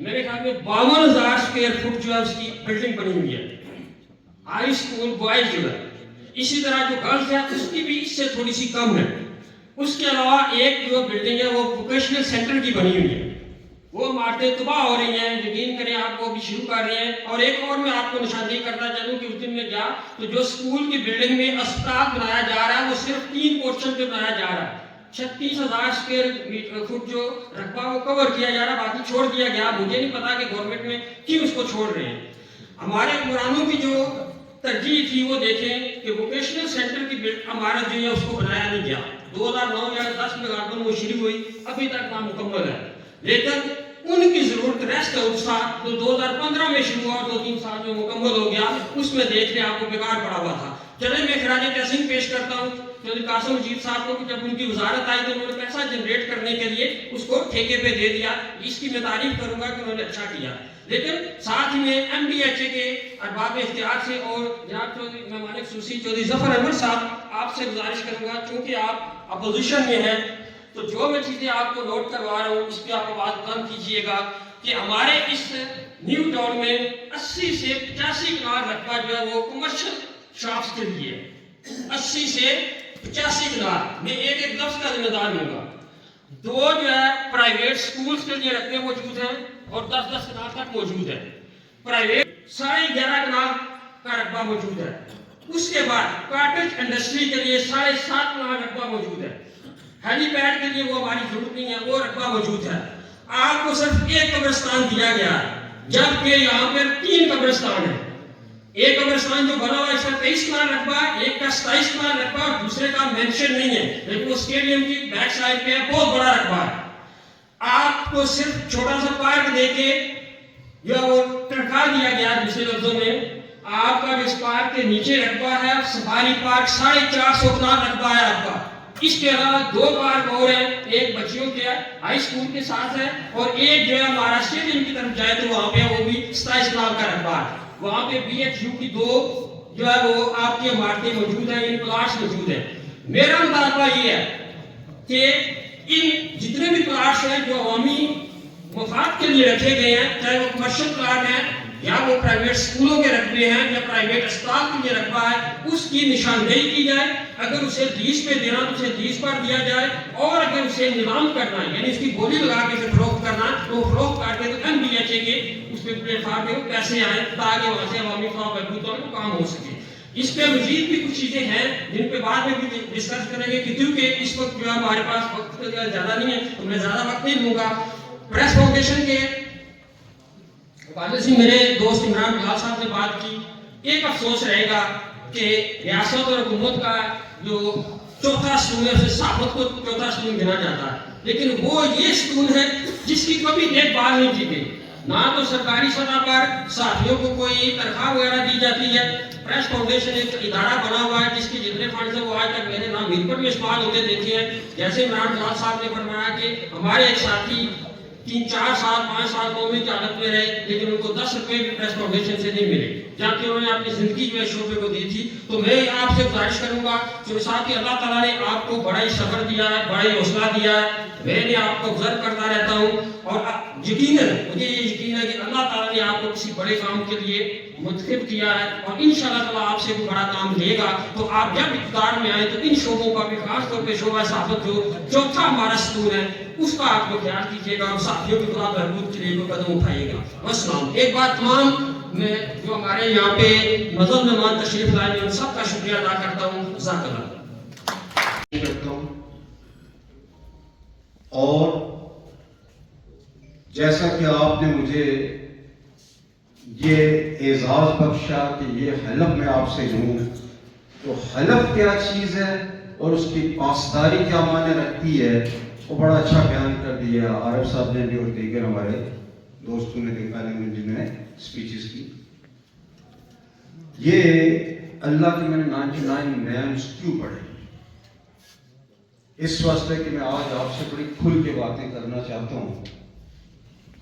میرے خیال میں 52,000 اسکوائر فٹ جو ہے اس کی بلڈنگ بنی ہوئی ہے. ہائی اسکول بوائز جو ہے, اسی طرح جو گرلز ہے اس کی بھی اس سے تھوڑی سی کم ہے. اس کے علاوہ ایک جو بلڈنگ ہے وہ ووکیشنل سینٹر کی بنی ہوئی ہے, وہ عمارتیں تباہ ہو رہی ہیں, یقین کریں آپ وہ بھی شروع کر رہے ہیں. اور ایک اور میں آپ کو نشاندہی کرتا چلوں کہ اس دن میں گیا تو جو اسکول کی بلڈنگ میں اسپتال بنایا جا رہا ہے وہ صرف 3 پورشن پہ بنایا جا رہا ہے. 36,000 اسکوائر فٹ جو رقبہ وہ کور کیا جا رہا ہے, باقی چھوڑ دیا گیا. مجھے نہیں پتا کہ گورنمنٹ میں کیوں اس کو چھوڑ رہے ہیں. ہمارے حکمرانوں کی جو ترجیح تھی وہ دیکھیں کہ ووکیشنل سینٹر کی عمارت جو ہے اس کو بنایا نہیں گیا. 2009 یا 10 میں کاربن وہ شروع ہوئی, ابھی تک نامکمل ہے. لیکن ان کی ضرورت ریسٹ ہاؤس تھا جو 2015 میں شروع ہوا, 2-3 سال میں مکمل ہو گیا. اس میں دیکھ لیں آپ کو بیکار پڑا ہوا تھا. چلے میں خراج تحسین پیش کرتا ہوں چودھری قاسم مجید صاحب کو کہ جب ان کی وزارت آئی تو انہوں نے پیسہ جنریٹ کرنے کے لیے اس کو ٹھیکے پہ دے دیا. اس کی میں تعریف کروں گا کہ انہوں نے اچھا کیا. لیکن ساتھ ہی میں ایم ڈی ایچ اے کے ارباب اختیار سے اور جناب چودھری ممالک سوسی چودھری ظفر احمد صاحب آپ سے گزارش کروں گا, چونکہ آپ اپوزیشن میں ہیں تو جو میں چیزیں آپ کو نوٹ کروا رہا ہوں اس پہ آپ آواز بند کیجئے گا کہ ہمارے اس نیو ٹاؤن میں 80 سے 85 کنال رقبہ جو ہے وہ کمرشل شاپس کے لیے ہے. 80 سے 85 کنال. میں ایک لفظ کا ذمہ دار ہوں گا. 2 جو ہے پرائیویٹ سکولز کے لیے رقبے موجود ہیں اور 10-10 کنال تک موجود ہے. پرائیویٹ 11.5 کنال کا رقبہ موجود ہے. اس کے بعد کاٹیج انڈسٹری کے لیے 7.5 کنال رقبہ موجود ہے. ہیلی پیڈ کے لیے وہ ہماری ضرورت نہیں ہے, وہ رقبہ موجود ہے. آپ کو صرف ایک قبرستان دیا گیا ہے جبکہ یہاں پر 3 قبرستان ہیں. ایک قبرستان جو بنا ہوا ہے اس کا 23 کنال رقبہ ہے, ایک کا 27 کنال رقبہ اور دوسرے کا مینشن نہیں ہے, لیکن وہ اسٹیڈیم کی بیک سائڈ پہ بہت بڑا رقبہ ہے. آپ کو صرف چھوٹا سا پارک دے کے جو ہے وہ ٹرکا دیا گیا ہے. دوسرے لفظوں میں آپ کا اس پارک کے نیچے رقبہ ہے سفاری پارک 450 کنال رقبہ ہے آپ کا. اس کے علاوہ 2 پارک اور ہیں, ایک بچیوں کے ہائی اسکول کے ساتھ ہے اور ایک جو ہے ہمارا اسٹیڈیم کی طرف جائے تو وہاں پہ وہ بھی 27 کنال کا رقبہ ہے. وہاں پہ بی ایچ یو کی 2 جو ہے وہ آپ کی عمارتیں موجود ہیں, ان پلاٹس موجود ہیں. میرا مطالبہ یہ ہے کہ ان جتنے بھی پلاٹس ہیں جو عوامی مفاد کے لیے رکھے گئے ہیں, چاہے وہ کمرشل پلاٹ ہیں یا وہ پرائیویٹ سکولوں کے رقبے ہیں یا پرائیویٹ اسپتال کے لیے رقبہ ہے, اس کی نشاندہی کی جائے. اگر اسے لیز پہ دینا تو اسے لیز پر دیا جائے, اور اگر اسے نیلام کرنا ہے یعنی اس کی بولی لگا کے اسے فروخت کرنا ہے تو فروخت کر کے تو ایم ڈی ایچ اے کے اس پہ پلیٹ فارم پہ پیسے آئیں تاکہ وہاں سے عوامی فلاح بہبود اور کام ہو سکے. اس پہ مزید بھی کچھ چیزیں ہیں جن پہ بعد میں بھی ڈسکس کریں گے, کیونکہ اس وقت جو ہے ہمارے پاس وقت زیادہ نہیں ہے تو میں زیادہ وقت نہیں لوں گا. پریس فاؤنڈیشن کے سے میرے دوست عمران بلال صاحب نے بات کی. ایک افسوس رہے گا کہ ریاست اور حکومت کا جو چوتھا ستون ہے اسے صحافت کو چوتھا ستون گنا جاتا ہے, لیکن وہ یہ ستون ہے جس کی کبھی دیکھ بھال نہیں کی گئی. نہ تو سرکاری سطح پر صحافیوں کو کوئی تنخواہ وغیرہ دی جاتی ہے. پریس فاؤنڈیشن ایک ادارہ بنا ہوا ہے جس کے جتنے فنڈز ہیں وہ آج تک میں نے نام ہی پر میں استعمال ہوتے دیکھے ہیں. جیسے عمران بلال صاحب نے فرمایا کہ ہمارے ایک ساتھی 3-4 سال 5 سال قومی قیادت میں رہے لیکن ان کو 10 روپے بھی پریس فاؤنڈیشن سے نہیں ملے جبکہ انہوں نے اپنی زندگی جو ہے شعبے کو دی تھی. تو میں آپ سے گزارش کروں گا کہ ساتھ ہی اللہ تعالیٰ نے آپ کو بڑا ہی صبر دیا ہے, بڑا ہی حوصلہ دیا ہے. میں نے آپ کو گزر کرتا رہتا ہوں اور یقیناً مجھے یہ یقین ہے کہ اللہ تعالیٰ نے آپ کو کسی بڑے کام کے لیے منتخب کیا ہے اور انشاءاللہ تعالیٰ آپ سے کوئی بڑا کام لے گا. تو آپ جب اقتدار میں آئیں تو ان شعبوں کا بھی خاص طور پہ شعبہ صحافت جو چوتھا ہمارا ستون ہے اس کا آپ کو خیال کیجیے گا اور صحافیوں کی فلاح بہبود کے لیے کوئی قدم اٹھائیے گا. والسلام. ایک بات تمام میں جو ہمارے یہاں پہ نظر مہمان تشریف لائے ہیں ان سب کا شکریہ ادا کرتا ہوں. جزاک اللہ. اور جیسا کہ آپ نے مجھے یہ اعزاز بخشا کہ یہ حلف میں آپ سے لوں, تو حلف کیا چیز ہے اور اس کی پاسداری کیا معنی رکھتی ہے وہ بڑا اچھا بیان کر دیا عارف صاحب نے بھی اور دیگر ہمارے دوستوں نے دیکھا نہیں جنہوں نے اسپیچز کی. یہ اللہ کے میں نے 99 نیمز کیوں پڑھے, اس واسطے کہ میں آج آپ سے بڑی کھل کے باتیں کرنا چاہتا ہوں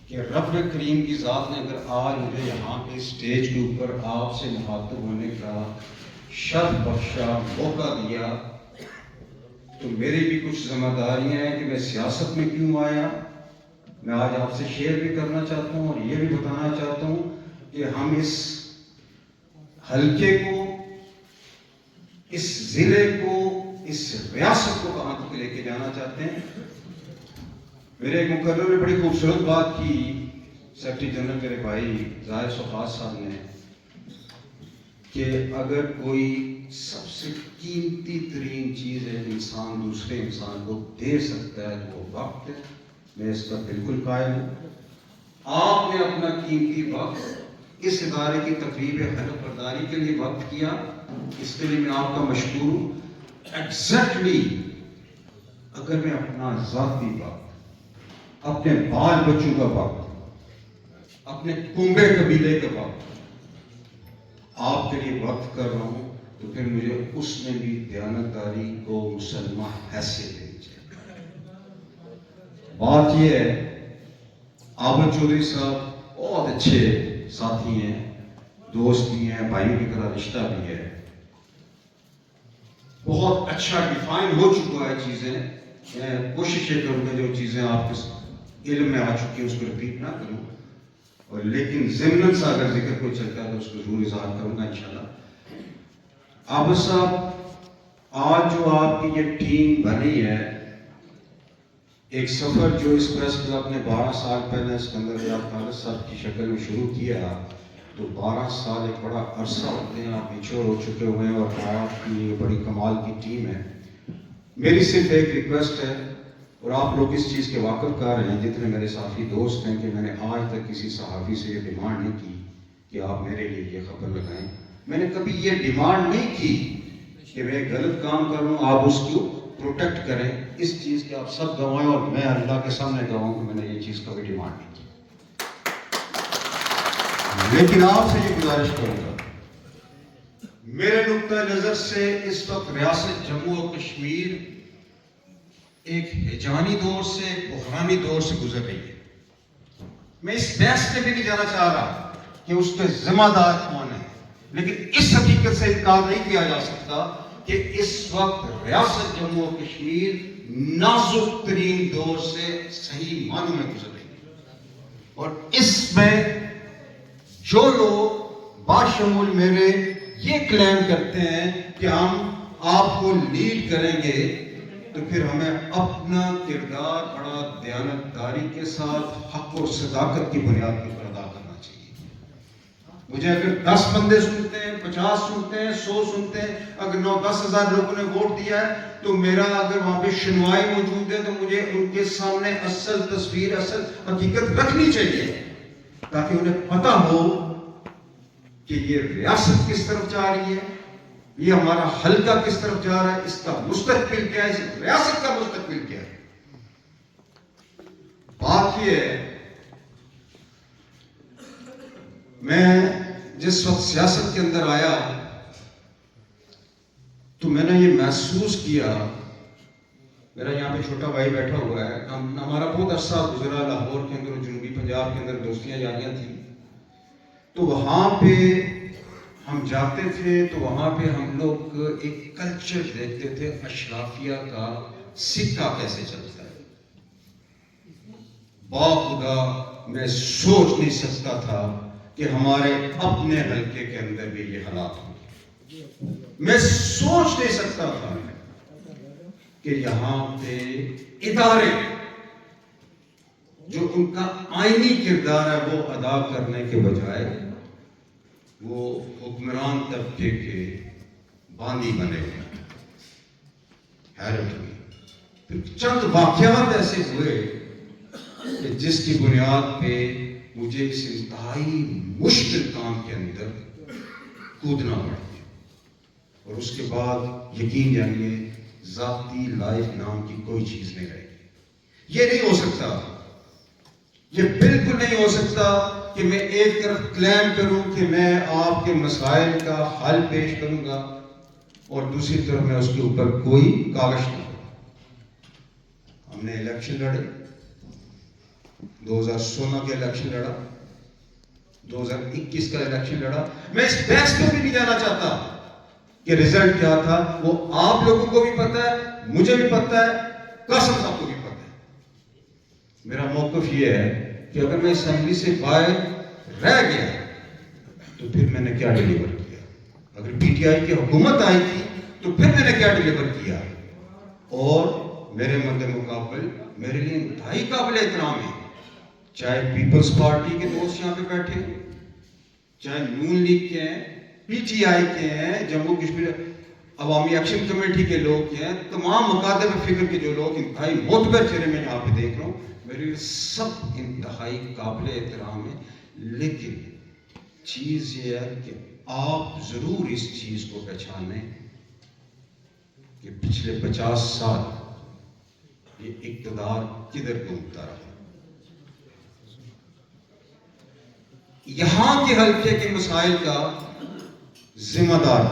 کہ رب کریم کی ذات نے اگر آج مجھے یہاں پہ اسٹیج کے اوپر آپ سے مخاطب ہونے کا شرف بخشا, موقع دیا, تو میری بھی کچھ ذمہ داریاں ہیں کہ میں سیاست میں کیوں آیا میں آج آپ سے شیئر بھی کرنا چاہتا ہوں اور یہ بھی بتانا چاہتا ہوں کہ ہم اس حلقے کو، اس ضلع کو، اس ریاست کو کہاں تک لے کے جانا چاہتے ہیں. میرے ایک مقرر نے بڑی خوبصورت بات کی، سیکرٹری جنرل میرے بھائی ظاہر سخاوت صاحب نے، کہ اگر کوئی سب سے قیمتی ترین چیز ہے انسان دوسرے انسان کو دے سکتا ہے وہ وقت ہے. میں اس کا بالکل قائل ہوں. آپ نے اپنا قیمتی وقت اس ادارے کی تقریب حلف برداری کے لیے وقت کیا، اس کے لیے میں آپ کا مشکور ہوں. ایگزیکٹلی اگر میں اپنا ذاتی وقت، اپنے بال بچوں کا وقت، اپنے کنبے قبیلے کا وقت آپ کے لیے وقت کر رہا ہوں تو پھر مجھے اس میں بھی دیانتداری کو مسلمان حیثیت دینی چاہیے. بات یہ ہے، عابد چودھری صاحب بہت اچھے ساتھی ہیں، دوست بھی ہیں، بھائیوں کی طرح رشتہ بھی ہے. بہت اچھا ڈیفائن ہو چکا ہے چیزیں. میں کوشش یہ کروں گا جو چیزیں آپ کے علم میں آ چکی ہیں اس کو رپیٹ نہ کروں، اور لیکن ضمن سا اگر ذکر کوئی چلتا ہے تو اس کو ضرور اظہار کروں گا انشاءاللہ. عابد صاحب، آج جو آپ کی یہ ٹیم بنی ہے، ایک سفر جو اس پریس کلب نے 12 سال پہلے اسکندر یار خالد صاحب کی شکل میں شروع کیا، تو 12 سال ایک بڑا عرصہ ہوتے ہیں، آپ میچور ہو چکے ہوئے ہیں اور آپ کی یہ بڑی کمال کی ٹیم ہے. میری صرف ایک ریکویسٹ ہے، اور آپ لوگ اس چیز کے واقف کار ہیں جتنے میرے صحافی دوست ہیں، کہ میں نے آج تک کسی صحافی سے یہ ڈیمانڈ نہیں کی کہ آپ میرے لیے یہ خبر لگائیں. میں نے کبھی یہ ڈیمانڈ نہیں کی کہ میں غلط کام کر رہا ہوں آپ اس کو پروٹیکٹ کریں. اس چیز کے آپ سب گواہیں، اور میں اللہ کے سامنے گواہوں کہ میں نے یہ چیز کبھی ڈیمانڈ نہیں کی. لیکن آپ سے یہ گزارش کروں گا، میرے نقطہ نظر سے اس وقت ریاست جموں و کشمیر ایک ہیجانی دور سے، ایک بحرانی دور سے گزر رہی ہے. میں اس بحث میں بھی نہیں جانا چاہ رہا کہ اس کے ذمہ دار کون ہیں، لیکن اس حقیقت سے انکار نہیں کیا جا سکتا کہ اس وقت ریاست جموں و کشمیر نازک ترین دور سے صحیح معنوں میں گزر رہی ہے. اور اس میں جو لوگ باشمول میرے یہ کلیم کرتے ہیں کہ ہم آپ کو لیڈ کریں گے، تو پھر ہمیں اپنا کردار بڑا دیانتداری کے ساتھ حق اور صداقت کی بنیاد کے اوپر ادا کرنا چاہیے. مجھے اگر 10 بندے سنتے ہیں، 50 سنتے ہیں، 100 سنتے ہیں، اگر 9-10 ہزار لوگوں نے ووٹ دیا ہے تو میرا اگر وہاں پہ شنوائی موجود ہے تو مجھے ان کے سامنے اصل تصویر، اصل حقیقت رکھنی چاہیے، تاکہ انہیں پتہ ہو کہ یہ ریاست کس طرف جا رہی ہے، یہ ہمارا حلقہ کس طرف جا رہا ہے، اس کا مستقبل کیا ہے، اس ریاست کا مستقبل کیا ہے. بات یہ ہے، میں جس وقت سیاست کے اندر آیا تو میں نے یہ محسوس کیا، میرا یہاں پہ چھوٹا بھائی بیٹھا ہوا ہے، ہمارا بہت عرصہ گزرا لاہور کے اندر اور جنوبی پنجاب کے اندر دوستیاں یاریاں تھیں. تو وہاں پہ ہم جاتے تھے تو وہاں پہ ہم لوگ ایک کلچر دیکھتے تھے، اشرافیہ کا سکہ کیسے چلتا ہے. باخدا میں سوچ نہیں سکتا تھا کہ ہمارے اپنے حلقے کے اندر بھی یہ حالات ہوں. میں سوچ نہیں سکتا تھا کہ یہاں پہ ادارے جو ان کا آئینی کردار ہے وہ ادا کرنے کے بجائے وہ حکمران طبقے کے باندی بنے ہوئے. حیرت ہوئی. پھر چند واقعات ایسے ہوئے کہ جس کی بنیاد پہ مجھے اس انتہائی مشکل کام کے اندر کودنا پڑا، اور اس کے بعد یقین جانیے ذاتی لائف نام کی کوئی چیز نہیں رہی. یہ نہیں ہو سکتا، یہ بالکل نہیں ہو سکتا کہ میں ایک طرف کلیم کروں کہ میں آپ کے مسائل کا حل پیش کروں گا اور دوسری طرف میں اس کے اوپر کوئی کاغذ نہ کروں. ہم نے الیکشن لڑے، 2016 کے الیکشن لڑا، 2021 کا الیکشن لڑا. میں اس بحث میں بھی نہیں جانا چاہتا کہ رزلٹ کیا تھا، وہ آپ لوگوں کو بھی پتا ہے، مجھے بھی پتا ہے، قاسم صاحب کو بھی پتا ہے. میرا موقف یہ ہے کہ اگر میں اسمبلی سے باہر رہ گیا تو پھر میں نے کیا ڈیلیور کیا؟ اگر پی ٹی آئی کی حکومت آئی تھی تو پھر میں نے کیا ڈیلیور کیا؟ اور میرے مد مقابل میرے لیے انتہائی قابل احترام ہے، چاہے پیپلز پارٹی کے دوست یہاں پہ بیٹھے، چاہے نون لیگ کے ہیں، پی ٹی آئی کے ہیں، جموں کشمیر عوامی ایکشن کمیٹی کے لوگ ہیں، تمام مکاتب فکر کے جو لوگ انتہائی معتبر چہرے میں یہاں پہ دیکھ رہا ہوں، میرے لیے سب انتہائی قابل احترام ہے. لیکن چیز یہ ہے کہ آپ ضرور اس چیز کو پہچانیں کہ پچھلے 50 سال یہ اقتدار کدھر گھومتا رہا. یہاں کے حلقے کے مسائل کا ذمہ دار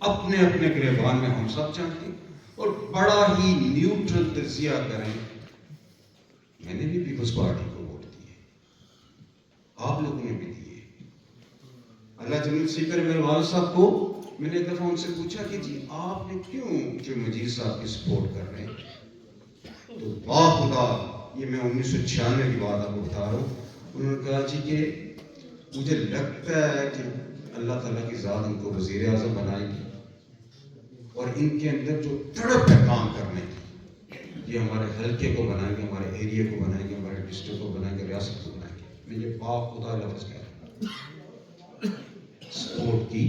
اپنے اپنے گریبان میں ہم سب چاہتے ہیں اور بڑا ہی نیوٹرل تجزیہ کریں. میں نے بھی پیپلز پارٹی کو ووٹ دیے، آپ لوگوں نے بھی دیے. اللہ جنرل اسپیکر میرے والد صاحب کو میں نے ایک دفعہ ان سے پوچھا کہ جی آپ نے کیوں جو مجید صاحب کی سپورٹ کر رہے ہیں؟ تو باخدا یہ میں 1996 کی بات آپ کو بتا رہا ہوں. انہوں نے کہا جی کہ مجھے لگتا ہے کہ اللہ تعالیٰ کی ذات ان کو وزیر اعظم بنائے گی اور ان کے اندر جو تڑپ ہے کام کرنے کی، یہ ہمارے حلقے کو بنائیں گے، ہمارے ایریے کو بنائیں گے، ہمارے ڈسٹرکٹ کو بنائیں گے، ریاست کو بنائیں گے. میں یہ باخدا لفظ کہہ رہا ہوں. سپورٹ کی.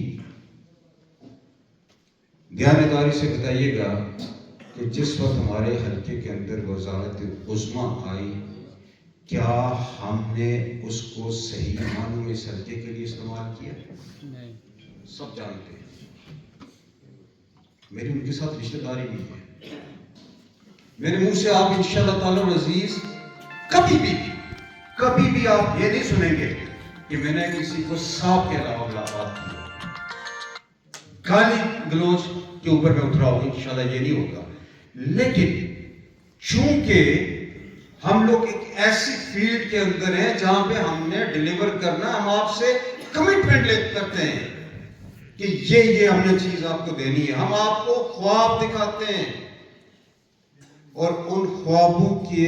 دیانتداری سے بتائیے گا کہ جس وقت ہمارے حلقے کے اندر وزارت عظمیٰ آئی، کیا ہم نے اس کو صحیح معنوں میں اس حلقے کے لیے استعمال کیا؟ نہیں. سب جانتے ہیں میری ان کے ساتھ رشتہ داری بھی ہے. میرے منہ سے آپ انشاءاللہ تعالی العزیز کبھی بھی آپ یہ نہیں سنیں گے کہ میں نے کسی کو صاحب کے علاوہ ملاقات کی، گالی گلوچ کے اوپر میں اترا ہوں، انشاءاللہ یہ نہیں ہوگا. لیکن چونکہ ہم لوگ ایک ایسی فیلڈ کے اندر ہیں جہاں پہ ہم نے ڈیلیور کرنا، ہم آپ سے کمٹمنٹ کرتے ہیں کہ یہ ہم نے چیز آپ کو دینی ہے. ہم آپ کو خواب دکھاتے ہیں اور ان خوابوں کے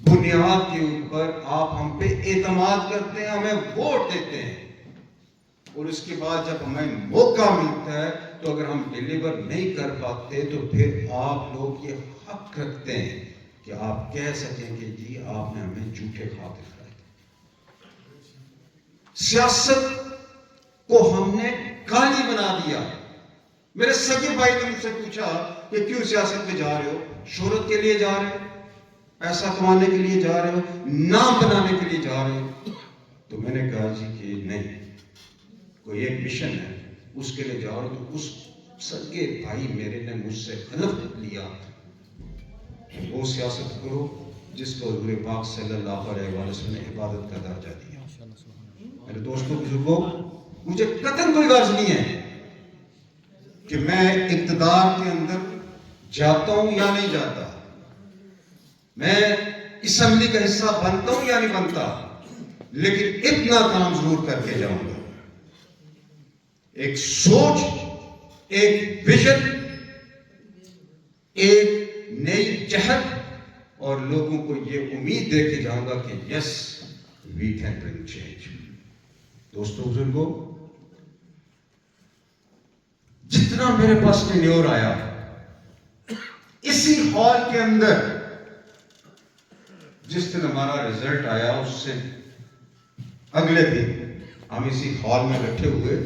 بنیاد کے اوپر آپ ہم پہ اعتماد کرتے ہیں، ہمیں ووٹ دیتے ہیں. اور اس کے بعد جب ہمیں موقع ملتا ہے تو اگر ہم ڈیلیور نہیں کر پاتے تو پھر آپ لوگ یہ حق رکھتے ہیں کہ آپ کہہ سکیں کہ جی آپ نے ہمیں جھوٹے خواب دکھائے. سیاست کو ہم نے گالی بنا دیا. میرے سگے بھائی نے مجھ سے پوچھا کہ کیوں سیاست میں جا رہے ہو؟ شہرت کے لیے جا رہے ہو؟ پیسہ کمانے کے لیے جا رہے ہو؟ نام بنانے کے لیے جا رہے ہو؟ تو میں نے کہا جی کہ نہیں، کوئی ایک مشن ہے اس کے لیے جا رہے ہو. تو اس سگے بھائی میرے نے مجھ سے حلف لیا وہ سیاست کرو جس کو حضور پاک صلی اللہ علیہ وسلم نے عبادت کا درجہ دیا. میرے دوستوں بزرگوں، مجھے قطعاً کوئی غرض نہیں ہے کہ میں اقتدار کے اندر جاتا ہوں یا نہیں جاتا، میں اسمبلی کا حصہ بنتا ہوں یا نہیں بنتا، لیکن اتنا کام ضرور کر کے جاؤں گا. ایک سوچ، ایک ویژن، ایک نئی جہت اور لوگوں کو یہ امید دے کے جاؤں گا کہ یس وی کین برنگ چینج. دوستوں بزرگوں، جتنا میرے پاس ٹینیور آیا اسی ہال کے اندر، جس دن ہمارا رزلٹ آیا اس سے اگلے دن ہم اسی ہال میں بیٹھے ہوئے،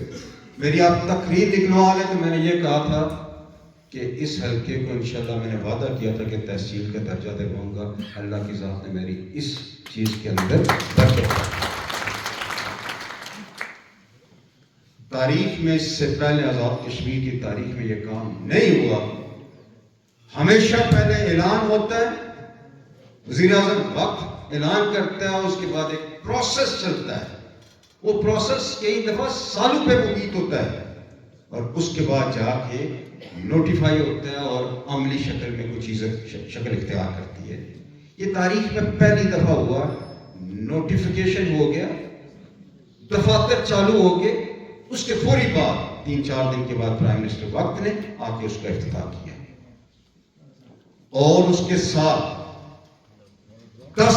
میری آپ تقریر لکھنوا لے تو میں نے یہ کہا تھا کہ اس حلقے کو انشاءاللہ میں نے وعدہ کیا تھا کہ تحصیل کا درجہ دلواؤں گا. اللہ کی ذات نے میری اس چیز کے اندر برکت. تاریخ میں اس سے پہلے آزاد کشمیر کی تاریخ میں یہ کام نہیں ہوا. ہمیشہ پہلے اعلان ہوتا ہے، وزیر اعظم وقت اعلان کرتا ہے، اس کے بعد ایک پروسیس چلتا ہے. وہ پروسیس کئی دفعہ سالوں پہ محیط ہوتا ہے اور اس کے بعد جا کے نوٹیفائی ہوتا ہے اور عملی شکل میں کوئی چیز شکل اختیار کرتی ہے. یہ تاریخ میں پہلی دفعہ ہوا، نوٹیفیکیشن ہو گیا، دفاتر چالو ہو گئے، اس کے فوری بعد 3-4 دن کے بعد پرائم منسٹر وقت نے آ کے اس کا افتتاح کیا. اور اس کے ساتھ 10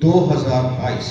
2022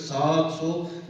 700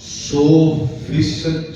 100%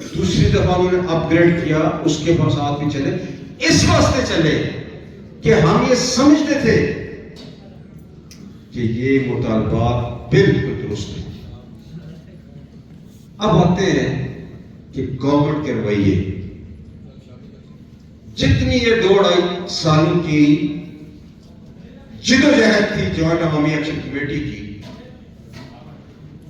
دوسری دفعہ انہوں نے اپ گریڈ کیا, اس کے ساتھ بھی چلے. اس واسطے چلے کہ ہم یہ سمجھتے تھے کہ یہ مطالبات بالکل درست ہیں. اب آتے ہیں کہ گورنمنٹ کے رویے. جتنی یہ 2-2.5 سالوں کی جدوجہد تھی جوائنٹ عوامی ایکشن کمیٹی کی,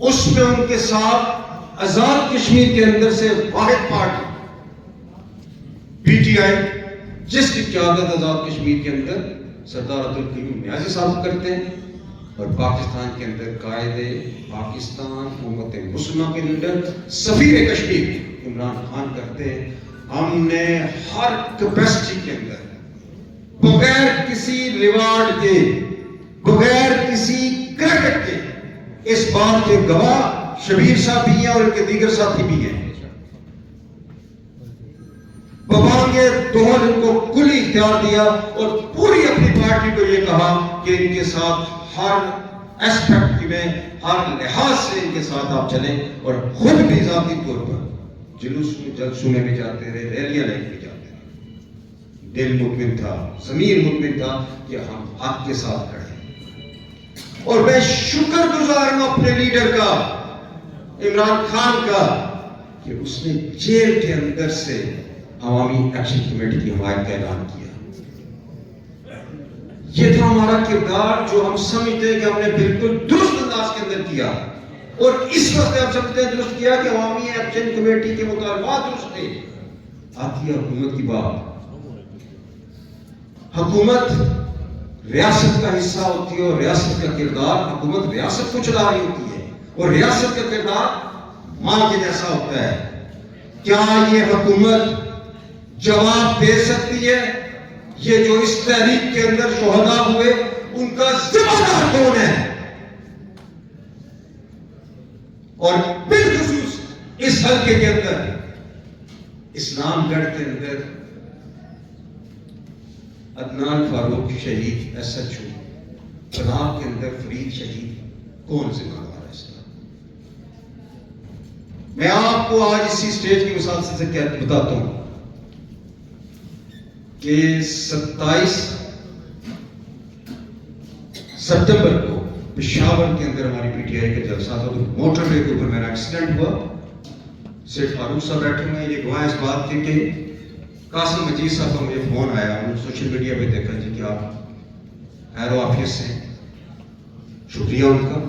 اس میں ان کے ساتھ آزاد کشمیر کے اندر سے واحد پارٹی پی ٹی آئی, جس کی قیادت آزاد کشمیر کے اندر سردار عبدالقیوم نیازی صاحب کرتے ہیں, اور پاکستان کے اندر قائد پاکستان حکومت مسلمہ کے لیڈر سفیر کشمیر عمران خان کرتے ہیں. ہم نے ہر کیپیسٹی کے اندر بغیر کسی ریوارڈ کے, بغیر کسی کریڈٹ کے, اس بات کے گواہ شبیر صاحب بھی ہیں اور ان کے دیگر ساتھی بھی ہیں, ببانگ دوہر ان کو کلی اختیار دیا اور پوری اپنی پارٹی کو یہ کہا کہ ان کے ساتھ ہر ایسپیکٹ میں, ہر لحاظ سے ان کے ساتھ آپ چلیں, اور خود بھی ذاتی طور پر جلوس میں جلسوں میں بھی جاتے رہے, ریلیاں لے کے جاتے رہے. دل مطمئن تھا, ضمیر مطمئن تھا کہ ہم حق کے ساتھ کھڑے ہیں. اور میں شکر گزار ہوں اپنے لیڈر کا, عمران خان کا, کہ اس نے جیل کے اندر سے عوامی ایکشن کمیٹی کی حمایت کا اعلان کیا. یہ تھا ہمارا کردار جو ہم سمجھتے ہیں کہ ہم نے بالکل درست انداز کے اندر کیا, اور اس وقت ہم سمجھتے ہیں درست کیا کہ عوامی ایکشن کمیٹی کے مطالبات درست تھے. آتی ہے حکومت کی بات. حکومت ریاست کا حصہ ہوتی ہے, اور ریاست کا کردار, حکومت ریاست کو چلا رہی ہوتی ہے, اور ریاست کا کردار ماں کے جیسا ہوتا ہے. کیا یہ حکومت جواب دے سکتی ہے یہ جو اس تحریک کے اندر شہداء ہوئے ان کا ذمہ دار کون ہے؟ اور بالخصوص اس حلقے کے اندر اسلام گڑھ کے اندر عدنان فاروق شہید ایس ایچ او, پناہ کے اندر فرید شہید, کون ذمہ دار ہے اس کا؟ میں آپ کو آج اسی اسٹیج کی مثال سے بتاتا ہوں کہ 27 سپٹمبر کو پشاور کے اندر ہماری پی ٹی آئی کا جلسہ تھا, تو موٹر وے کے اوپر میرا ایکسیڈنٹ ہوا. سیٹ فاروق صاحب بیٹھے ہوئے ہیں, یہ گواہ اس بات کے کہ قاسم مجید صاحب کا مجھے فون آیا, انہوں نے سوشل میڈیا پہ دیکھا جی کہ آپ ایرو آفس سے, شکریہ ان کا.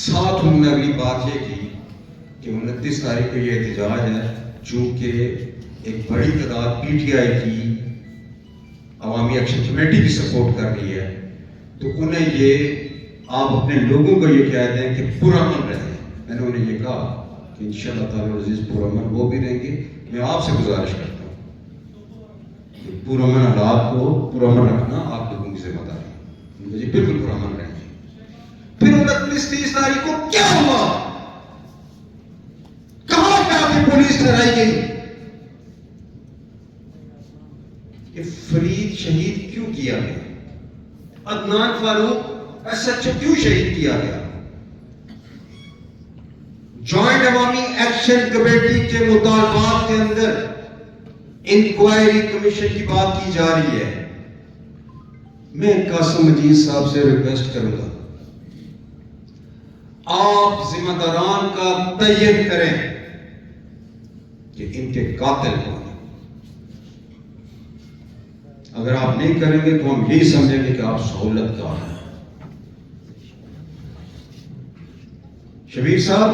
ساتھ انہوں نے اگلی بات یہ کی کہ 29 تاریخ کو یہ احتجاج ہے, چونکہ ایک بڑی تعداد پی ٹی آئی کی عوامی ایکشن کمیٹی کی سپورٹ کر رہی ہے, تو انہیں یہ آپ اپنے لوگوں کو یہ کہہ دیں کہ پرامن رہیں. میں نے انہیں یہ کہا کہ انشاءاللہ تعالی عزیز پرامن وہ بھی رہیں گے. میں آپ سے گزارش کرتا ہوں کہ پرامن حالات کو پرامن رکھنا آپ لوگوں کی ذمہ داری ہے. مجھے بالکل پرامن رہیں گے. پھر 29-30 تاریخ کو کیا ہوا؟ کہاں پہ آپ کی پولیس ٹھہرائی گئی؟ کہ فرید شہید کیوں کیا گیا, عدنان فاروق ایس ایچ او کیوں شہید کیا گیا. جوائنٹ عوامی ایکشن کمیٹی کے مطالبات کے اندر انکوائری کمیشن کی بات کی جا رہی ہے. میں قاسم مجید صاحب سے ریکویسٹ کروں گا, آپ ذمہ داران کا تعین کریں کہ ان کے قاتل کون ہیں. اگر آپ نہیں کریں گے تو ہم یہی سمجھیں گے کہ آپ سہولت کار ہیں. شبیر صاحب,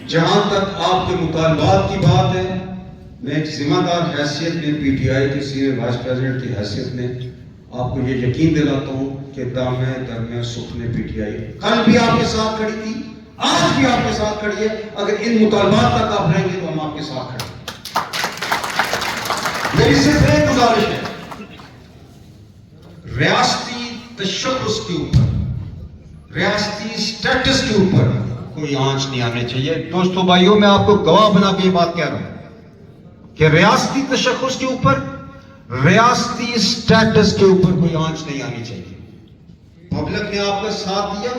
جہاں تک آپ کے مطالبات کی بات ہے, میں ایک ذمہ دار حیثیت میں, پی ٹی آئی کے سینئر وائس پریزیڈنٹ کی حیثیت میں آپ کو یہ یقین دلاتا ہوں کہ دامے درمے سکھنے پی ٹی آئی کل بھی آپ کے ساتھ کھڑی تھی, آج بھی آپ کے ساتھ کھڑی ہے. اگر ان مطالبات تک آپ رہیں گے تو ہم آپ کے ساتھ کھڑے ہیں. میری صرف ایک گزارش ہے, ریاستی تشخص کے اوپر, ریاستی سٹیٹس کے اوپر کوئی آنچ نہیں آنے چاہیے. دوستو بھائیوں, میں آپ کو گواہ بنا کے یہ بات کہہ رہا ہوں کہ ریاستی تشخص کے اوپر, ریاستی سٹیٹس کے اوپر کوئی آنچ نہیں آنی چاہیے. پبلک نے آپ کا ساتھ دیا,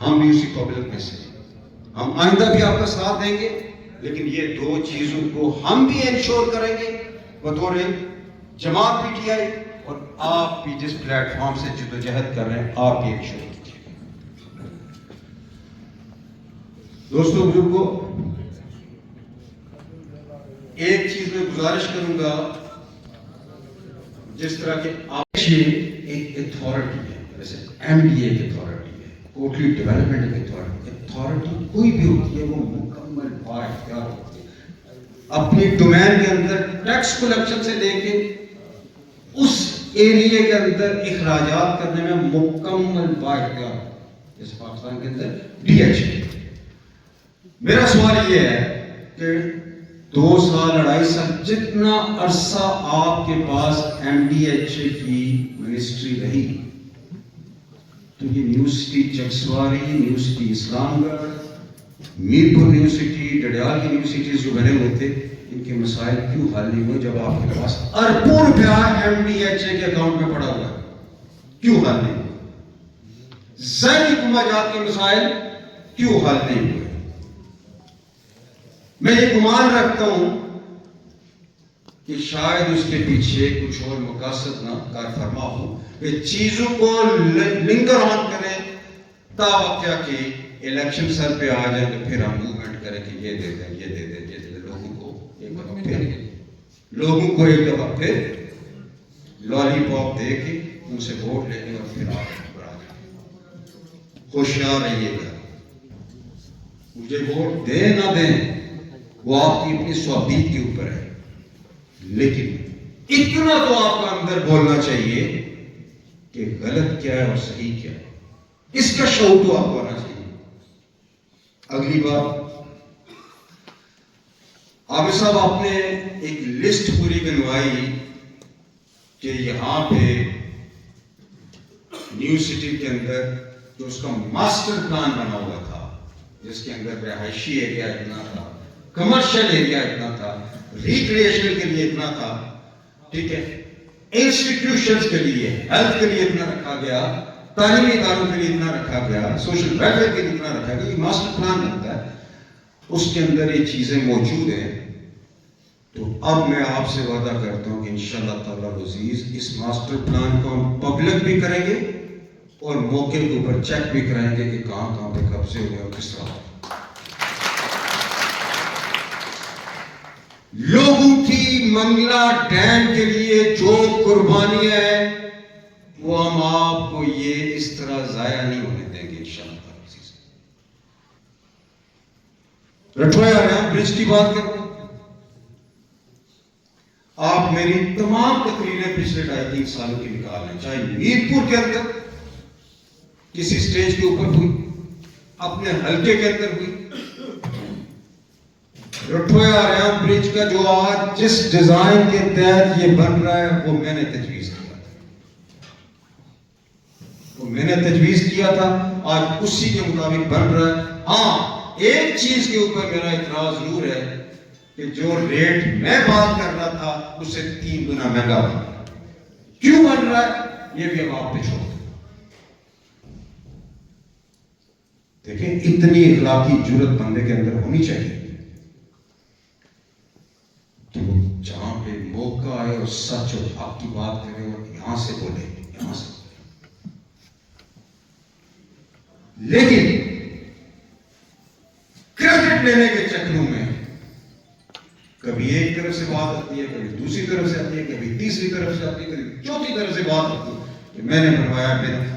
ہم بھی اسی پبلک میں سے, ہم آئندہ بھی آپ کا ساتھ دیں گے. لیکن یہ دو چیزوں کو ہم بھی انشور کریں گے بطور جماعت پی ٹی آئی، اور آپ بھی جس پلیٹ فارم سے جدوجہد کر رہے ہیں آپ بھی انشور کیجیے. دوستوں بزرگوں، ایک چیز میں گزارش کروں گا، جس طرح کہ آپ ایک اتھارٹی ہے، جیسے ایم ڈی اے کی اتھارٹی ہے، کوٹلی ڈیولپمنٹ کی اتھارٹی کوئی بھی ہوتی ہے وہ مکمل بااختیار ہوتی ہے. اپنی ڈومین کے اندر ٹیکس کلیکشن سے لے کے اس ایریے کے اندر اخراجات کرنے میں مکمل بااختیار ہوتی ہے. جیسے پاکستان کے اندر ڈی ایچ اے. میرا سوال یہ ہے کہ 2 سال 2.5 سال جتنا عرصہ آپ کے پاس ایم ڈی ایچ اے کی منسٹری رہی، تو یہ یونیورسٹی چکسواری، یونیورسٹی اسلام گڑھ، میرپور یونیورسٹی، ڈڈیال کی یونیورسٹیز جو بنے ہوئے تھے، ان کے مسائل کیوں حل نہیں ہوئے جب آپ کے پاس اربوں روپیہ ایم ڈی ایچ اے کے اکاؤنٹ میں پڑا ہوا ہے؟ کیوں حل نہیں ہوئے؟ ذہنی گماجات کے مسائل کیوں حل نہیں ہوئے؟ میں یہ گمان رکھتا ہوں کہ شاید اس کے پیچھے کچھ اور مقاصد نہ کار فرما ہو کہ چیزوں کو لنگر آن کریں تا وقت کہ الیکشن سر پہ آ جائے تو پھر ہم موومنٹ کریں کہ یہ دے دیں، یہ دے دیں، یہ دے دیں. لوگوں کو ایک دفعہ پھر لالی پاپ دے کے ان سے ووٹ لے کے اور پھر آپ آ جائیں. ہوشیار رہیے گا، مجھے ووٹ دیں نہ دیں وہ آپ کی اپنی صحبیت کے اوپر ہے، لیکن اتنا تو آپ کا اندر بولنا چاہیے کہ غلط کیا ہے اور صحیح کیا ہے. اس کا شعور تو آپ کو آنا چاہیے. اگلی بات، عامر صاحب آپ نے ایک لسٹ پوری بنوائی کہ یہاں پہ نیو سٹی کے اندر جو اس کا ماسٹر پلان بنا ہوا تھا، جس کے اندر رہائشی ایریا اتنا تھا، کمرشل ایریا اتنا تھا، ریکریشن کے لیے اتنا تھا، ٹھیک ہے، انسٹیٹیوشنز کے لیے، ہیلتھ کے لیے اتنا رکھا گیا، تعلیمی اداروں کے لیے اتنا رکھا گیا، سوشل ویلفیئر کے لیے اتنا رکھا گیا. یہ ماسٹر پلان بنتا ہے، اس کے اندر یہ چیزیں موجود ہیں. تو اب میں آپ سے وعدہ کرتا ہوں کہ انشاءاللہ تعالیٰ عزیز اس ماسٹر پلان کو ہم پبلک بھی کریں گے اور موقع کے اوپر چیک بھی کرائیں گے کہ کہاں کہاں پہ قبضے ہوئے اور کس طرح. لوگوں کی منگلا ڈیم کے لیے جو قربانیاں ہیں وہ ہم آپ کو یہ اس طرح ضائع نہیں ہونے دیں گے انشاءاللہ. رٹھویا ڈیم برج کی بات کروں، آپ میری تمام تقریریں پچھلے 2.5-3 سالوں کی نکال لیں، چاہے میرپور کے اندر کسی سٹیج کے اوپر ہوئی، اپنے حلقے کے اندر ہوئی، رٹھویا ڈیم برج کا جو آج جس ڈیزائن کے تحت یہ بن رہا ہے وہ میں نے تجویز کیا تھا، آج اسی کے مطابق بن رہا ہے. ہاں، ایک چیز کے اوپر میرا اعتراض ضرور ہے کہ جو ریٹ میں بات کر رہا تھا اس سے 3 گنا مہنگا بن رہا ہے. کیوں بن رہا ہے یہ بھی ہم آپ پہ چھوڑ دیں. دیکھیں، اتنی اخلاقی جرت بندے کے اندر ہونی چاہیے کہ وہ جہاں پہ موقع آئے اور سچ اور حق کی بات کرے اور یہاں سے بولے، یہاں سے. لیکن کریڈٹ لینے کے چکروں میں کبھی ایک طرف سے بات آتی ہے، کبھی دوسری طرف سے آتی ہے، کبھی تیسری طرف سے آتی ہے، کبھی چوتھی طرف سے بات آتی ہے کہ میں نے بنوایا.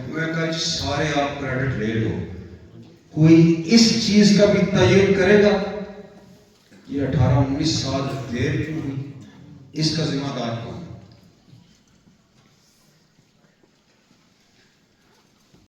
میں کہا سارے آپ کریڈٹ لے لو، کوئی اس چیز کا بھی تعین کرے گا یہ 18-19 سال دیر کیوں ہوئی؟ اس کا ذمہ دار کون؟